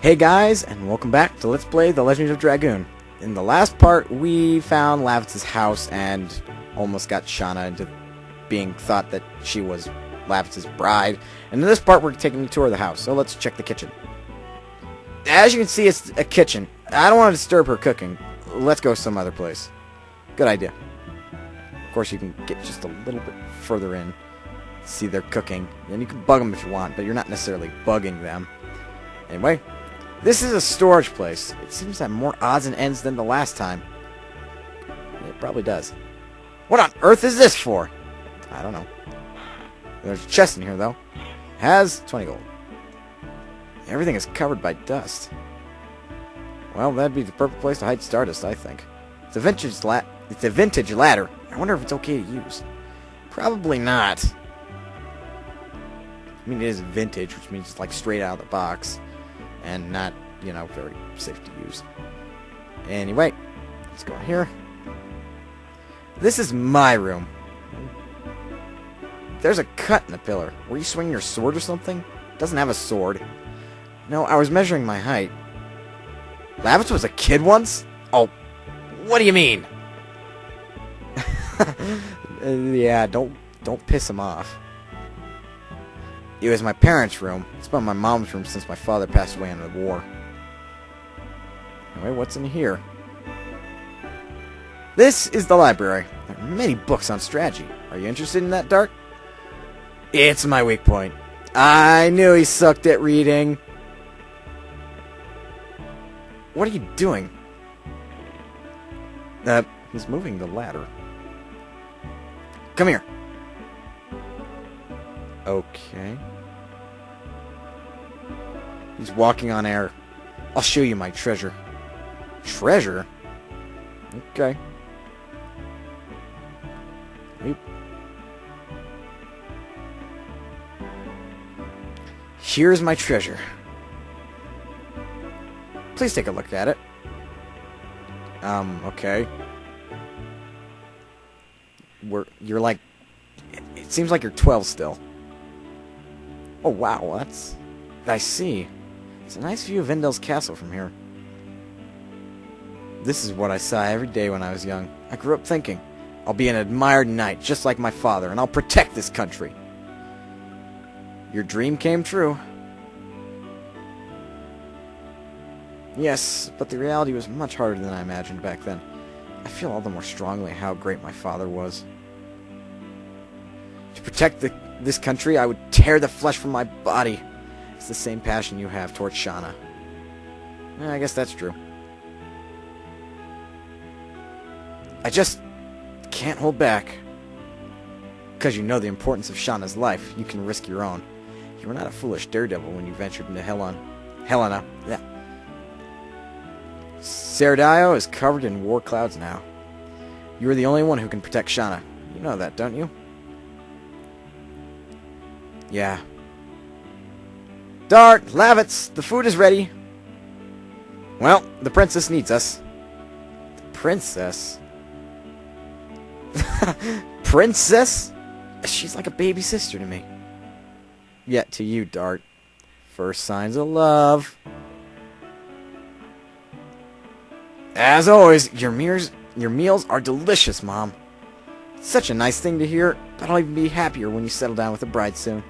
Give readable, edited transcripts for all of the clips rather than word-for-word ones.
Hey guys, and welcome back to Let's Play The Legend of Dragoon. In the last part, we found Lavitz's house and almost got Shauna into being thought that she was Lavitz's bride. And in this part, we're taking a tour of the house, so let's check the kitchen. As you can see, it's a kitchen. I don't want to disturb her cooking. Let's go some other place. Good idea. Of course, you can get just a little bit further in, see they're cooking, and you can bug them if you want, but you're not necessarily bugging them. Anyway, this is a storage place. It seems to have more odds and ends than the last time. It probably does. What on earth is this for? I don't know. There's a chest in here, though. It has 20 gold. Everything is covered by dust. Well, that'd be the perfect place to hide Stardust, I think. It's a vintage ladder. I wonder if it's okay to use. Probably not. I mean, it is vintage, which means it's like straight out of the box. And not, you know, very safe to use. Anyway, let's go in here. This is my room. There's a cut in the pillar. Were you swinging your sword or something? It doesn't have a sword. No, I was measuring my height. Lavitz was a kid once? Oh, what do you mean? Yeah, don't piss him off. It was my parents' room. It's been my mom's room since my father passed away in the war. Anyway, what's in here? This is the library. There are many books on strategy. Are you interested in that, Dart? It's my weak point. I knew he sucked at reading. What are you doing? He's moving the ladder. Come here. Okay. He's walking on air. I'll show you my treasure. Treasure? Okay. Oop. Here's my treasure. Please take a look at it. Okay. You're like... It seems like you're 12 still. Oh, wow, I see. It's a nice view of Vendel's castle from here. This is what I saw every day when I was young. I grew up thinking, I'll be an admired knight, just like my father, and I'll protect this country. Your dream came true. Yes, but the reality was much harder than I imagined back then. I feel all the more strongly how great my father was. To protect this country, I would tear the flesh from my body. It's the same passion you have towards Shauna. I guess that's true. I just can't hold back. Because you know the importance of Shauna's life, you can risk your own. You were not a foolish daredevil when you ventured into Helena. Yeah. Saradio is covered in war clouds now. You are the only one who can protect Shauna. You know that, don't you? Yeah. Dart, Lavitz, the food is ready. Well, the princess needs us. The princess? Princess? She's like a baby sister to me. Yet to you, Dart. First signs of love. As always, your meals are delicious, Mom. It's such a nice thing to hear, but I'll even be happier when you settle down with a bride soon.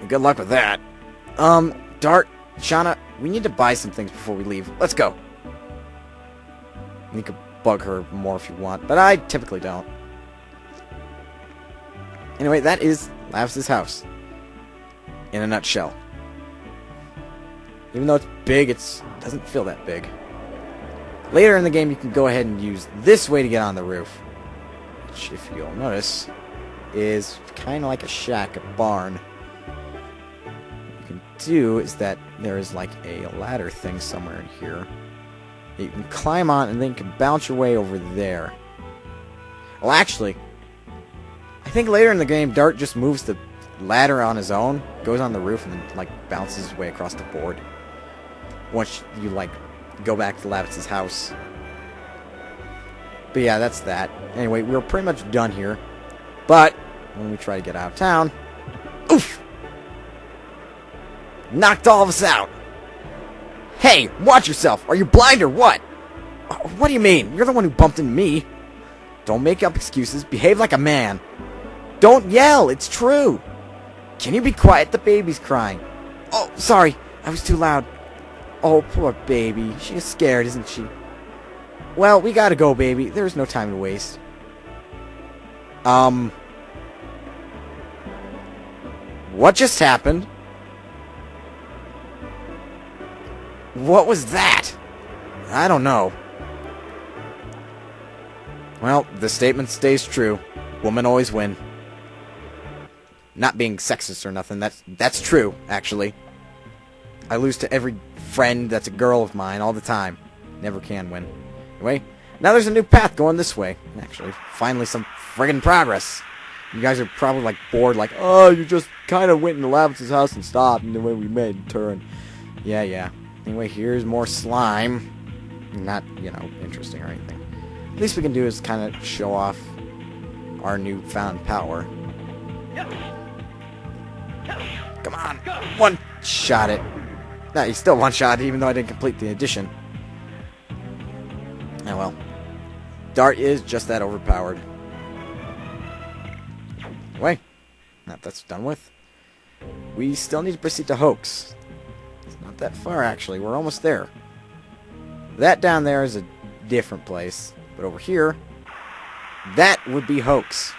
Good luck with that. Dart, Shauna, we need to buy some things before we leave. Let's go. You could bug her more if you want, but I typically don't. Anyway, that is Lavitz's house. In a nutshell. Even though it's big, it doesn't feel that big. Later in the game, you can go ahead and use this way to get on the roof. Which, if you'll notice, is kind of like a shack, a barn. Do is that there is like a ladder thing somewhere in here that you can climb on, and then you can bounce your way over there. Well, actually, I think later in the game, Dart just moves the ladder on his own, goes on the roof, and then like bounces his way across the board. Once you like go back to Lavitz's house. But yeah, that's that. Anyway, we're pretty much done here. But when we try to get out of town, oof! Knocked all of us out. Hey, watch yourself! Are you blind or what? What do you mean? You're the one who bumped into me. Don't make up excuses. Behave like a man. Don't yell. It's true. Can you be quiet? The baby's crying. Oh, sorry. I was too loud. Oh, poor baby. She is scared, isn't she? Well, we gotta go, baby. There's no time to waste. What just happened? What was that? I don't know. Well, the statement stays true. Women always win. Not being sexist or nothing, that's true, actually. I lose to every friend that's a girl of mine all the time. Never can win. Anyway, now there's a new path going this way. Actually, finally some friggin' progress. You guys are probably like bored, like, oh, you just kind of went into Lavitz's house and stopped, and the way we made a turn. Yeah. Anyway, here's more slime. Not, interesting or anything. Least we can do is kind of show off our newfound power. Come on, one-shot it. No, he's still one-shot, even though I didn't complete the addition. Oh well. Dart is just that overpowered. Anyway, now that's done with. We still need to proceed to Hoax. It's not that far, actually. We're almost there. That down there is a different place. But over here, that would be Hoax.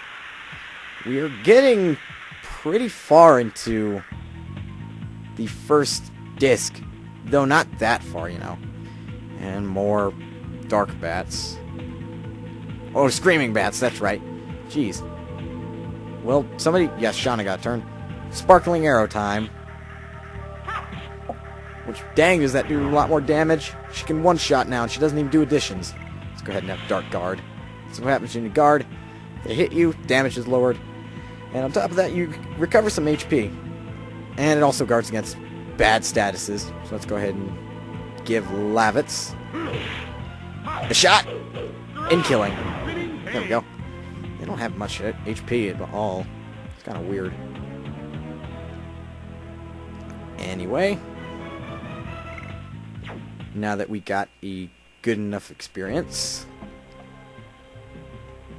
We are getting pretty far into the first disc, though not that far, And more dark bats. Oh, screaming bats, that's right. Jeez. Well, somebody... Yes, Shauna got a turn. Sparkling arrow time. Which, dang, does that do a lot more damage? She can one-shot now, and she doesn't even do additions. Let's go ahead and have Dark Guard. So what happens when you guard? They hit you, damage is lowered. And on top of that, you recover some HP. And it also guards against bad statuses. So let's go ahead and give Lavitz a shot in killing. There we go. They don't have much HP at all. It's kind of weird. Anyway, now that we got a good enough experience,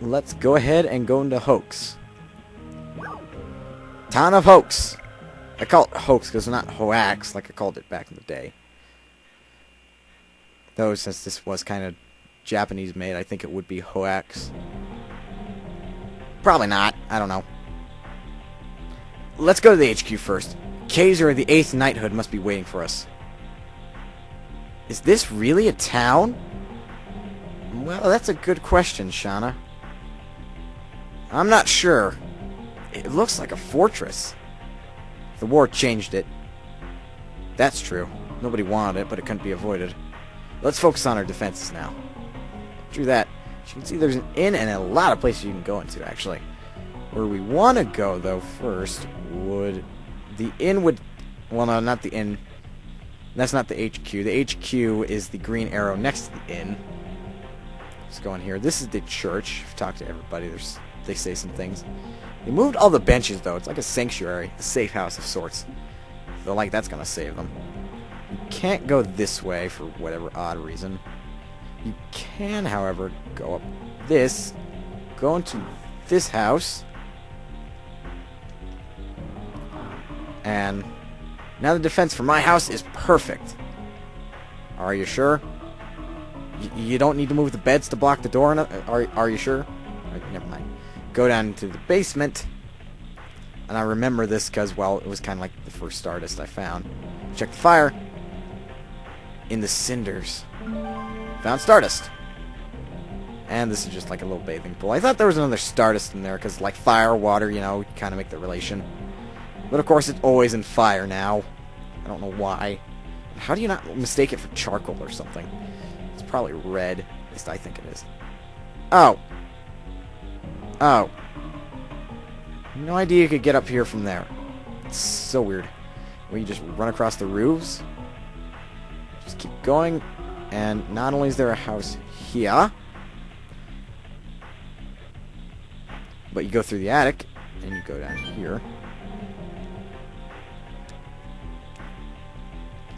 let's go ahead and go into Hoax. Town of Hoax. I call it Hoax because it's not Hoax like I called it back in the day. Though since this was kind of Japanese made, I think it would be Hoax. Probably not. I don't know. Let's go to the HQ first. Kaiser, the 8th Knighthood, must be waiting for us. Is this really a town? Well, that's a good question, Shauna. I'm not sure. It looks like a fortress. The war changed it. That's true. Nobody wanted it, but it couldn't be avoided. Let's focus on our defenses now. Through that, you can see there's an inn and a lot of places you can go into, actually. Where we want to go, though, first would... The inn would... Well, no, not the inn. That's not the HQ. The HQ is the green arrow next to the inn. Let's go in here. This is the church. I've talked to everybody. They say some things. They moved all the benches, though. It's like a sanctuary. A safe house of sorts. They're like, that's going to save them. You can't go this way for whatever odd reason. You can, however, go up this. Go into this house. And now the defense for my house is perfect. Are you sure? You don't need to move the beds to block the door? Are you sure? Never mind. Go down into the basement. And I remember this because, well, it was kind of like the first Stardust I found. Check the fire. In the cinders. Found Stardust. And this is just like a little bathing pool. I thought there was another Stardust in there because, like, fire, water, kind of make the relation. But, of course, it's always in fire now. I don't know why. How do you not mistake it for charcoal or something? It's probably red. At least I think it is. Oh. Oh. No idea you could get up here from there. It's so weird. Where you just run across the roofs. Just keep going. And not only is there a house here, but you go through the attic, and you go down here.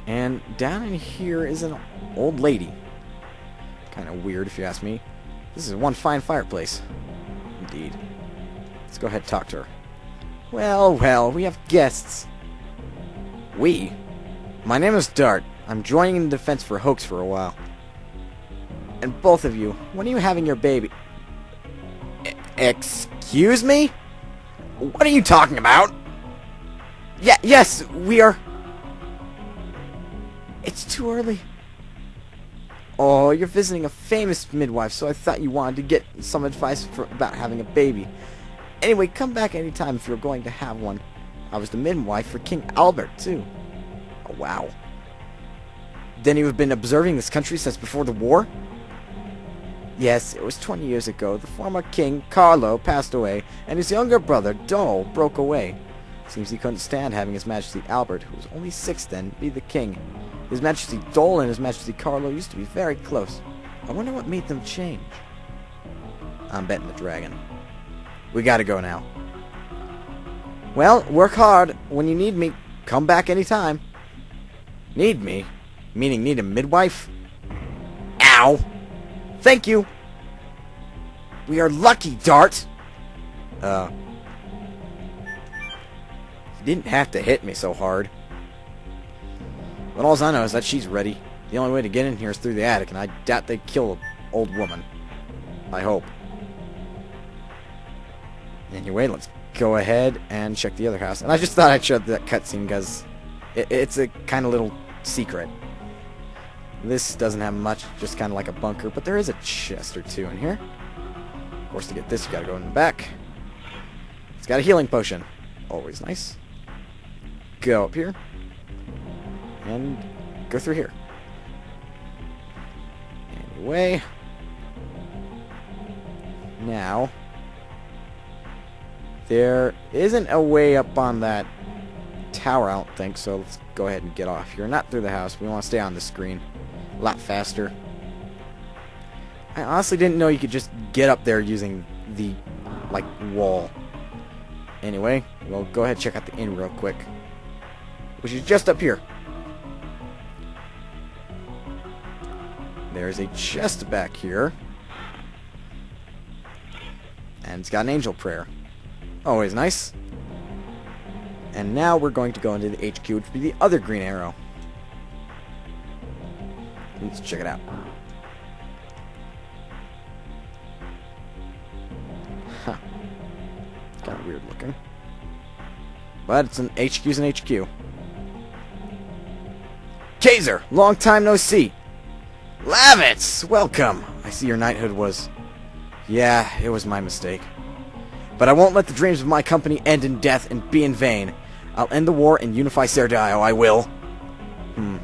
And down in here is an old lady. Kind of weird, if you ask me. This is one fine fireplace. Indeed. Let's go ahead and talk to her. Well, well, we have guests. We? My name is Dart. I'm joining in the defense for Hoax for a while. And both of you, when are you having your baby? Excuse me? What are you talking about? Yes, we are... It's too early. Oh, you're visiting a famous midwife, so I thought you wanted to get some advice about having a baby. Anyway, come back anytime if you're going to have one. I was the midwife for King Albert, too. Oh, wow. Then you've been observing this country since before the war? Yes, it was 20 years ago. The former king, Carlo, passed away, and his younger brother, Dole, broke away. Seems he couldn't stand having His Majesty Albert, who was only 6 then, be the king. His Majesty Dole and His Majesty Carlo used to be very close. I wonder what made them change. I'm betting the dragon. We gotta go now. Well, work hard. When you need me, come back anytime. Need me? Meaning need a midwife? Ow! Thank you! We are lucky, Dart! You didn't have to hit me so hard. But all I know is that she's ready. The only way to get in here is through the attic, and I doubt they'd kill an old woman. I hope. Anyway, let's go ahead and check the other house. And I just thought I'd show that cutscene because it's a kind of little secret. This doesn't have much, just kind of like a bunker, but there is a chest or two in here. Of course, to get this, you gotta go in the back. It's got a healing potion. Always nice. Go up here. And go through here. Anyway. Now, there isn't a way up on that tower, I don't think, so let's go ahead and get off here. Not through the house. We want to stay on the screen. A lot faster. I honestly didn't know you could just get up there using the, like, wall. Anyway, we'll go ahead and check out the inn real quick. Which is just up here. There's a chest back here. And it's got an angel prayer. Always nice. And now we're going to go into the HQ, which would be the other green arrow. Let's check it out. Huh. It's kind of weird looking. But it's an HQ's an HQ. Kaiser, long time no see. Lavitz, welcome. I see your knighthood was... Yeah, it was my mistake. But I won't let the dreams of my company end in death and be in vain. I'll end the war and unify Serdio, I will.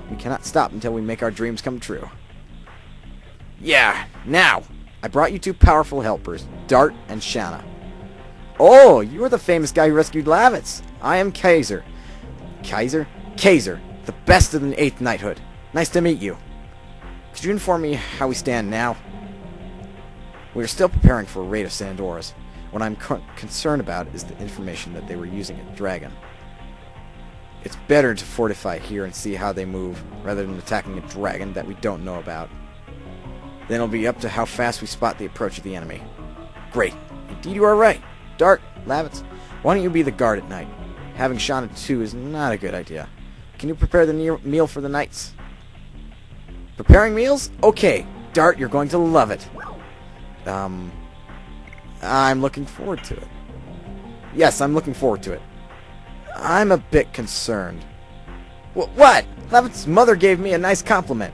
We cannot stop until we make our dreams come true. Yeah, now, I brought you 2 powerful helpers, Dart and Shanna. Oh, you are the famous guy who rescued Lavitz. I am Kaiser. Kaiser? Kaiser, the best of the 8th knighthood. Nice to meet you. Could you inform me how we stand now? We are still preparing for a raid of Sandora's. What I'm concerned about is the information that they were using at Dragon. It's better to fortify here and see how they move, rather than attacking a dragon that we don't know about. Then it'll be up to how fast we spot the approach of the enemy. Great. Indeed you are right. Dart, Lavitz, why don't you be the guard at night? Having Shauna too is not a good idea. Can you prepare the meal for the knights? Preparing meals? Okay. Dart, you're going to love it. I'm looking forward to it. Yes, I'm looking forward to it. I'm a bit concerned. What? Lavitz's mother gave me a nice compliment.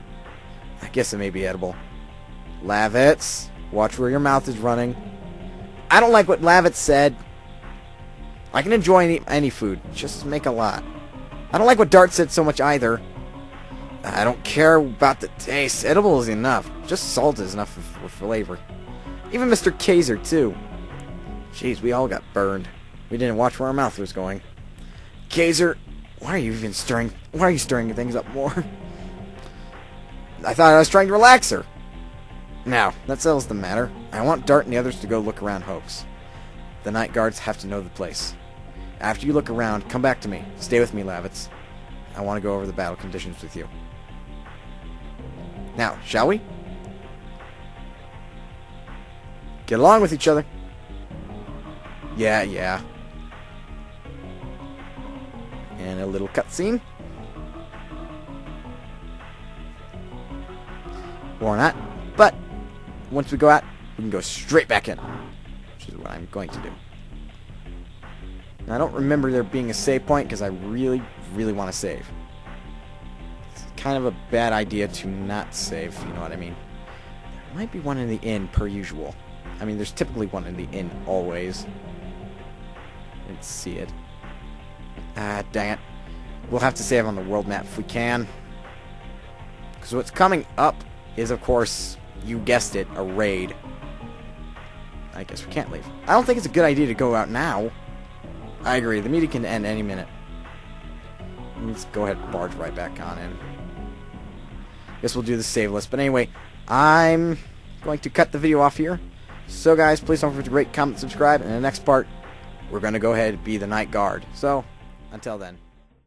I guess it may be edible. Lavitz, watch where your mouth is running. I don't like what Lavitz said. I can enjoy any food, just make a lot. I don't like what Dart said so much either. I don't care about the taste. Edible is enough. Just salt is enough for flavor. Even Mr. Kaiser, too. Jeez, we all got burned. We didn't watch where our mouth was going. Kaiser, why are you stirring things up more? I thought I was trying to relax her. Now, that settles the matter. I want Dart and the others to go look around Hoax. The night guards have to know the place. After you look around, come back to me. Stay with me, Lavitz. I want to go over the battle conditions with you. Now, shall we? Get along with each other. Yeah. And a little cutscene. Or not. But once we go out, we can go straight back in. Which is what I'm going to do. Now, I don't remember there being a save point because I really, really want to save. It's kind of a bad idea to not save, if you know what I mean. There might be one in the inn, per usual. I mean, there's typically one in the inn, always. Didn't see it. Ah, dang it. We'll have to save on the world map if we can. Because what's coming up is, of course, you guessed it, a raid. I guess we can't leave. I don't think it's a good idea to go out now. I agree. The meeting can end any minute. Let's go ahead and barge right back on in. Guess we'll do the save list. But anyway, I'm going to cut the video off here. So guys, please don't forget to rate, comment, subscribe. And in the next part, we're going to go ahead and be the night guard. So, until then.